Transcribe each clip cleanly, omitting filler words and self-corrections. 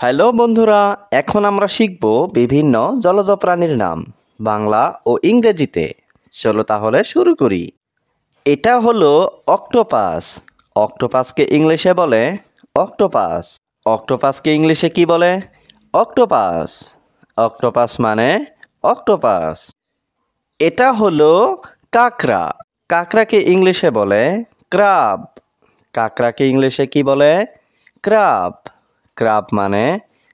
Hello বন্ধুরা, এখন আমরা শিখব বিভিন্ন জলজ প্রাণীর নাম বাংলা ও ইংরেজিতে। চলো তাহলে শুরু করি। এটা হলো অক্টোপাস। অক্টোপাসকে ইংলিশে বলে অক্টোপাস। অক্টোপাসকে ইংলিশে কি বলে? অক্টোপাস। অক্টোপাস মানে অক্টোপাস। এটা হলো কাঁকড়া। কাঁকড়াকে ইংলিশে বলে ক্রাব। কাঁকড়াকে ইংলিশে কি বলে? ক্রাব। ক্রাব মানে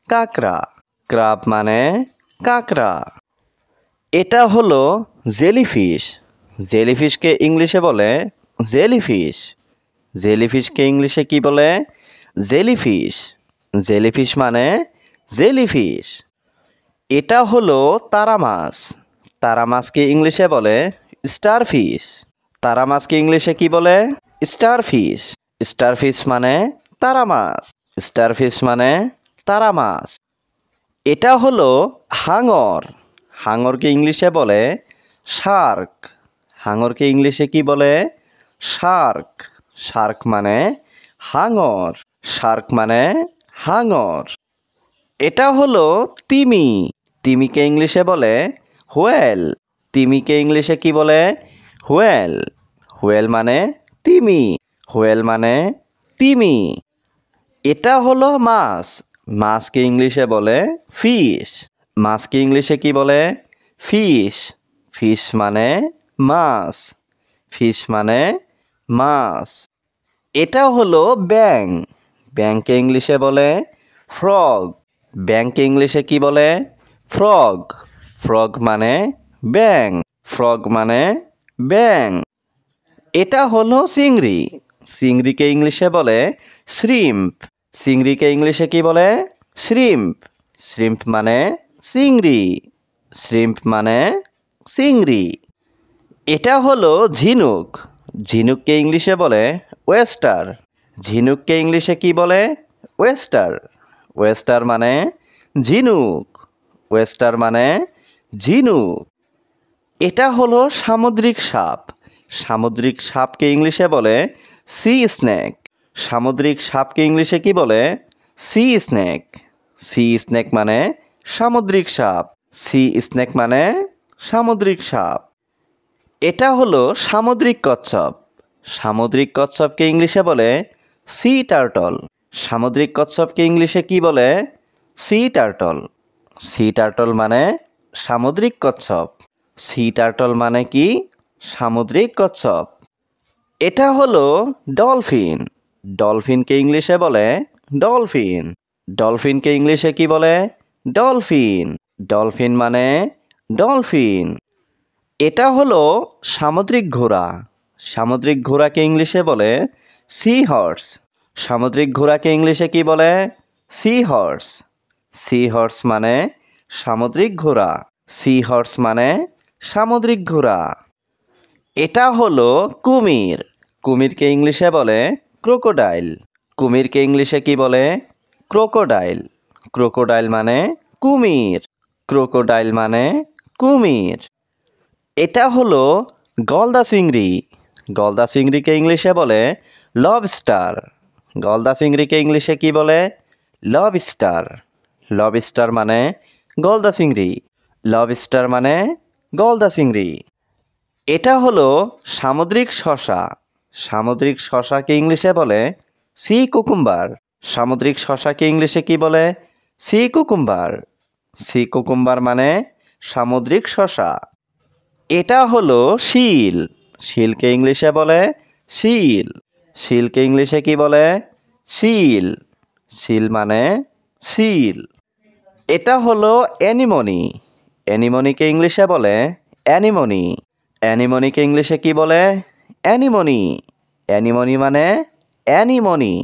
কাঁকড়া। ক্রাব মানে কাঁকড়া। এটা হলো জেলিফিশ। জেলিফিশকে ইংলিশে বলে জেলিফিশ। জেলিফিশকে ইংলিশে কি বলে? জেলিফিশ। জেলিফিশ মানে জেলিফিশ। এটা হলো তারা মাছ। তারা মাছকে ইংলিশে বলে স্টারফিশ। তারা মাছকে ইংলিশে কি বলে? স্টারফিশ। স্টারফিশ মানে তারা মাছ। স্টারফিশ মানে তারা মাছ। এটা হলো হাঙর। হাঙরকে ইংলিশে বলে শার্ক। হাঙরকে ইংলিশে কি বলে? শার্ক। শার্ক মানে হাঙর। শার্ক মানে হাঙর। এটা হলো তিমি। তিমিকে ইংলিশে বলে হোয়েল। তিমিকে ইংলিশে কি বলে? হোয়েল। হোয়েল মানে তিমি। হোয়েল মানে তিমি। এটা হলো মাছ। মাছকে ইংলিশে বলে ফিশ। মাছকে ইংলিশে কি বলে? ফিশ। ফিশ মানে মাছ। ফিশ মানে মাছ। এটা হলো ব্যাঙ। ব্যাঙকে ইংলিশে বলে ফ্রগ। ব্যাঙকে ইংলিশে কি বলে? ফ্রগ। ফ্রগ মানে ব্যাঙ। ফ্রগ মানে ব্যাঙ। এটা হলো চিংড়ি। চিংড়িকে ইংলিশে বলে শ্রিম্প। চিংড়িকে ইংলিশে কি বলে? শ্রিম্প। শ্রিম্প মানে চিংড়ি। শ্রিম্প মানে চিংড়ি। এটা হলো ঝিনুক। ঝিনুককে ইংলিশে বলে ওয়েস্টার। ঝিনুককে ইংলিশে কি বলে? ওয়েস্টার। ওয়েস্টার মানে ঝিনুক। ওয়েস্টার মানে ঝিনুক। এটা হলো সামুদ্রিক সাপ। সামুদ্রিক সাপকে ইংলিশে বলে সি স্নেক। সামুদ্রিক সাপকে ইংলিশে কি বলে? C snake. সি স্নেক মানে সামুদ্রিক সাপ। সি স্নেক মানে সামুদ্রিক সাপ। এটা হলো সামুদ্রিক কচ্ছপ। সামুদ্রিক কচ্ছপকে ইংলিশে বলে সি টার্টল। সামুদ্রিক কচ্ছপকে ইংলিশে কি বলে? C turtle. সি টার্টল মানে সামুদ্রিক কচ্ছপ। সি টার্টল মানে কি? সামুদ্রিক কচ্ছপ। এটা হলো ডলফিন। ডলফিনকে ইংলিশে বলে ডলফিন। ডলফিনকে ইংলিশে কি বলে? ডলফিন। ডলফিন মানে ডলফিন। এটা হলো সামুদ্রিক ঘোড়া। সামুদ্রিক ঘোড়াকে ইংলিশে বলে সি হর্স। সামুদ্রিক ঘোড়াকে ইংলিশে কি বলে? C horse. সি হর্স মানে সামুদ্রিক ঘোড়া। সি হর্স মানে সামুদ্রিক ঘোড়া। এটা হলো কুমির। কুমিরকে ইংলিশে বলে ক্রোকোডাইল। কুমিরকে ইংলিশে কি বলে? ক্রোকোডাইল। ক্রোকোডাইল মানে কুমির। ক্রোকোডাইল মানে কুমির। এটা হলো গলদা চিংড়ি। গলদা চিংড়িকে ইংলিশে বলে লবস্টার। গলদা চিংড়িকে ইংলিশে কি বলে? লবস্টার। লবস্টার মানে গলদা চিংড়ি। লবস্টার মানে গলদা চিংড়ি। এটা হলো সামুদ্রিক শসা। সামুদ্রিক শসাকে ইংলিশে বলে সি কুকুম্বার। সামুদ্রিক শসাকে ইংলিশে কি বলে? Sea cucumber. সি কুকুম্বার মানে সামুদ্রিক শসা। এটা হলো শিল। শিলকে ইংলিশে বলে শিল। শিলকে ইংলিশে কি বলে? শিল। শিল মানে শিল। এটা হলো অ্যানিমনি। অ্যানিমনিকে ইংলিশে বলে অ্যানিমনি। অ্যানিমনিকে ইংলিশে কি বলে? অ্যানিমনি। অ্যানিমনি মানে অ্যানিমনি।